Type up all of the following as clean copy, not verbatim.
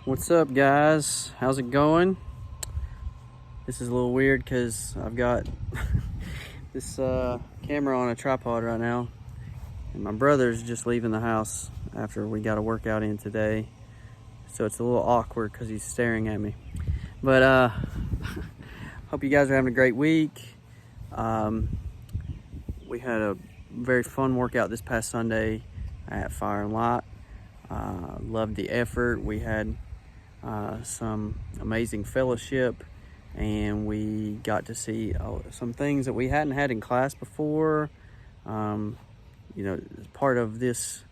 What's up, guys? How's it going? This is a little weird because I've got this camera on a tripod right now, and my brother's just leaving the house after we got a workout in today, so it's a little awkward because he's staring at me. But hope you guys are having a great week. We had a very fun workout this past Sunday at Fire and Light. Loved the effort. We had some amazing fellowship, and we got to see some things that we hadn't had in class before. Part of this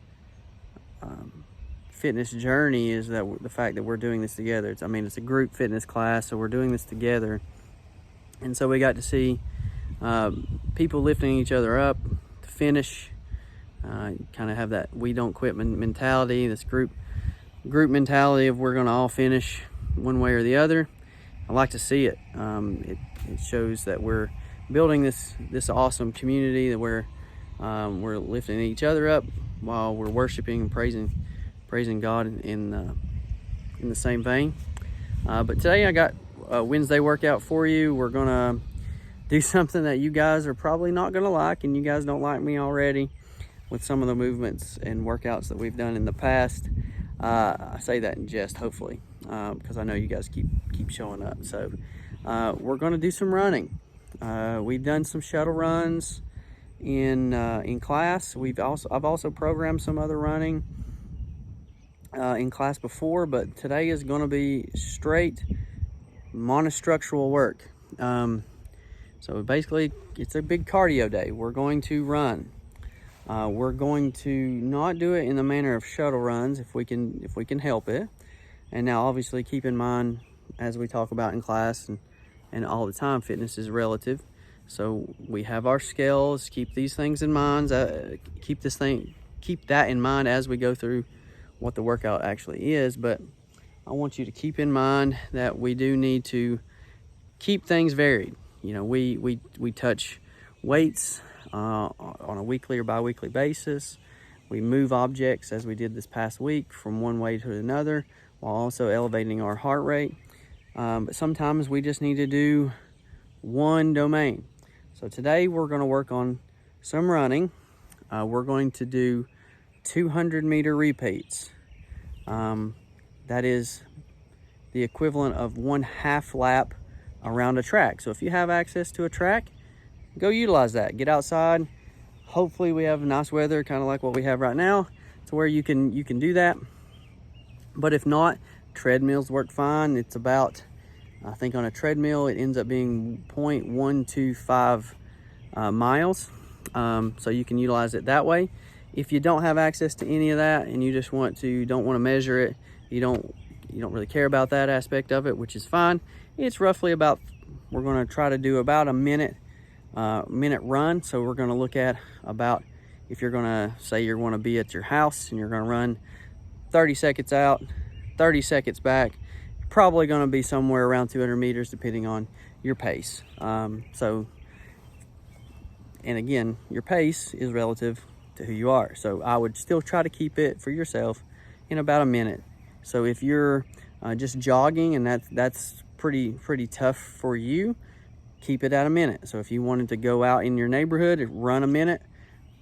fitness journey is that the fact that we're doing this together. It's a group fitness class, so we're doing this together, and so we got to see people lifting each other up to finish. Kind of have that we don't quit mentality, this group mentality of we're going to all finish one way or the other. I like to see it. It shows that we're building this awesome community, that we're lifting each other up while we're worshiping and praising God in the same vein. But today I got a Wednesday workout for you. We're gonna do something that you guys are probably not gonna like, and you guys don't like me already with some of the movements and workouts that we've done in the past. I say that in jest, hopefully, because I know you guys keep showing up. So we're going to do some running. We've done some shuttle runs in class. I've also programmed some other running in class before, but today is going to be straight monostructural work. So basically, it's a big cardio day. We're going to run. We're going to not do it in the manner of shuttle runs if we can help it. And now, obviously, keep in mind, as we talk about in class and all the time, fitness is relative. So we have our scales. Keep these things in mind. Keep that in mind as we go through what the workout actually is. But I want you to keep in mind that we do need to keep things varied. You know, we touch weights on a weekly or bi-weekly basis. We move objects, as we did this past week, from one way to another, while also elevating our heart rate. But sometimes we just need to do one domain. So today we're going to work on some running. We're going to do 200-meter repeats. That is the equivalent of 1/2 lap around a track. So if you have access to a track, go utilize that. Get outside. Hopefully we have nice weather, kind of like what we have right now, to where you can do that. But if not, treadmills work fine. It's about, I think on a treadmill, it ends up being 0.125 miles. So you can utilize it that way. If you don't have access to any of that and you just don't want to measure it, you don't really care about that aspect of it, which is fine. It's roughly about, we're going to try to do about a minute run. So we're going to look at about, if you're going to say you're going to be at your house and you're going to run 30 seconds out, 30 seconds back, probably going to be somewhere around 200 meters depending on your pace. And again, your pace is relative to who you are. So I would still try to keep it for yourself in about a minute. So if you're just jogging and that's pretty tough for you, keep it at a minute. So if you wanted to go out in your neighborhood, run a minute,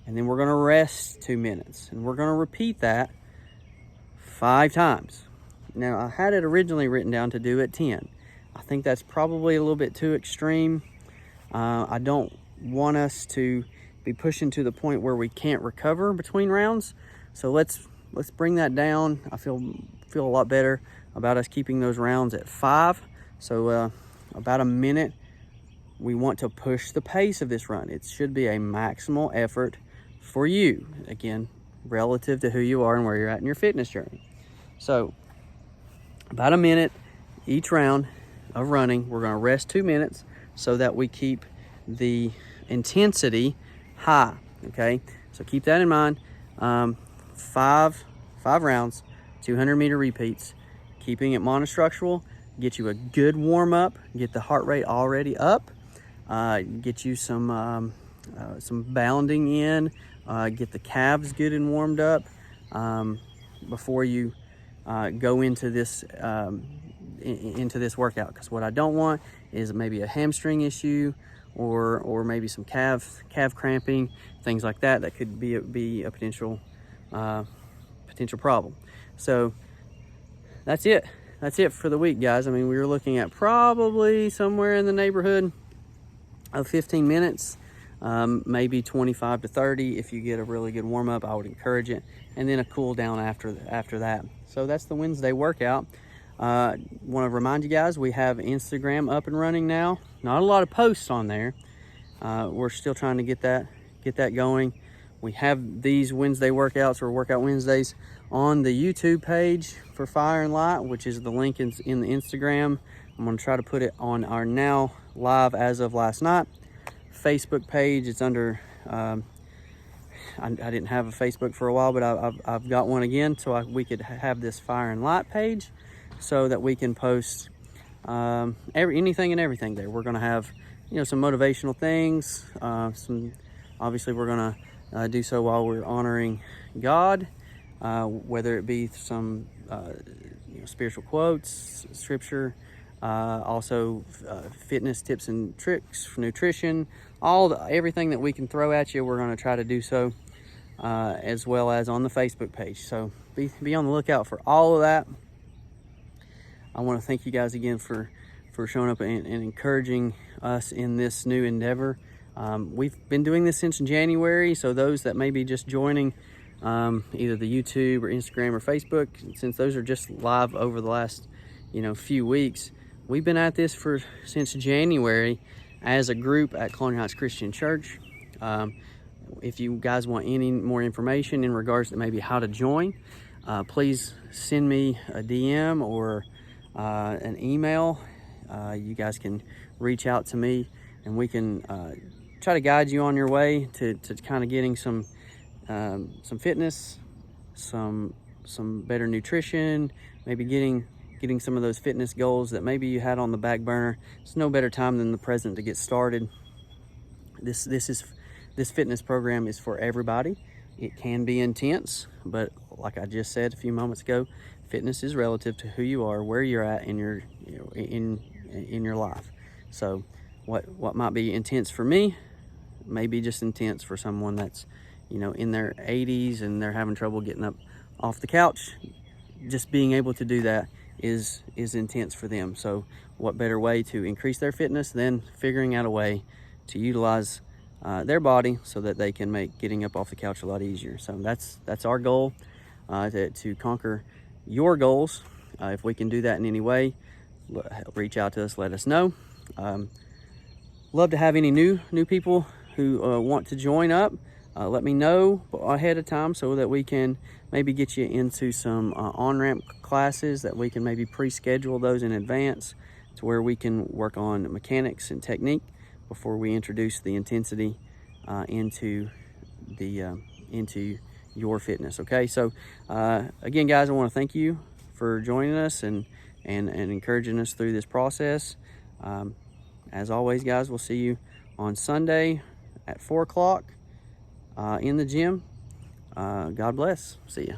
and then we're going to rest 2 minutes, and we're going to repeat that 5 times. Now, I had it originally written down to do at 10. I think that's probably a little bit too extreme. I don't want us to be pushing to the point where we can't recover between rounds. So let's bring that down. I feel a lot better about us keeping those rounds at 5. So about a minute. We want to push the pace of this run. It should be a maximal effort for you, again, relative to who you are and where you're at in your fitness journey. So about a minute each round of running. We're going to rest 2 minutes so that we keep the intensity high. Okay, so keep that in mind. 5 rounds, 200-meter repeats, keeping it monostructural. Get you a good warm up, get the heart rate already up, get you some bounding in, get the calves good and warmed up before you go into this workout, because what I don't want is maybe a hamstring issue or maybe some calf cramping, things like that could be a potential problem. So that's it for the week, guys. I mean, we were looking at probably somewhere in the neighborhood of 15 minutes, maybe 25 to 30 if you get a really good warm-up. I would encourage it, and then a cool down after that. So that's the Wednesday workout. Want to remind you guys, we have Instagram up and running now. Not a lot of posts on there. We're still trying to get that going. We have these Wednesday workouts, or Workout Wednesdays, on the YouTube page for Fire and Light, which is the link in the Instagram. I'm going to try to put it on our now live as of last night Facebook page. It's under I didn't have a Facebook for a while, but I've got one again, so we could have this Fire and Light page, so that we can post anything and everything there. We're going to have, some motivational things. Obviously we're going to do so while we're honoring God, whether it be some spiritual quotes, scripture, also fitness tips and tricks for nutrition, everything that we can throw at you. We're going to try to do so, as well as on the Facebook page. So be on the lookout for all of that. I want to thank you guys again for showing up and encouraging us in this new endeavor. We've been doing this since January, so those that may be just joining either the YouTube or Instagram or Facebook, since those are just live over the last few weeks, we've been at this since January as a group at Colonial Heights Christian Church. If you guys want any more information in regards to maybe how to join, please send me a DM or an email. You guys can reach out to me, and we can try to guide you on your way to kind of getting some fitness, some better nutrition, maybe getting some of those fitness goals that maybe you had on the back burner. It's no better time than the present to get started. This fitness program is for everybody. It can be intense, but like I just said a few moments ago, fitness is relative to who you are, where you're at in your in your life. So what might be intense for me may be just intense for someone that's in their 80s and they're having trouble getting up off the couch. Just being able to do that is intense for them. So what better way to increase their fitness than figuring out a way to utilize their body so that they can make getting up off the couch a lot easier. So that's our goal, to conquer your goals. If we can do that in any way, reach out to us, let us know. Love to have any new people who want to join up. Let me know ahead of time so that we can maybe get you into some on-ramp classes, that we can maybe pre-schedule those in advance to where we can work on mechanics and technique before we introduce the intensity into your fitness. Okay, so again, guys, I want to thank you for joining us and encouraging us through this process. As always, guys, we'll see you on Sunday at 4 o'clock in the gym. God bless. See ya.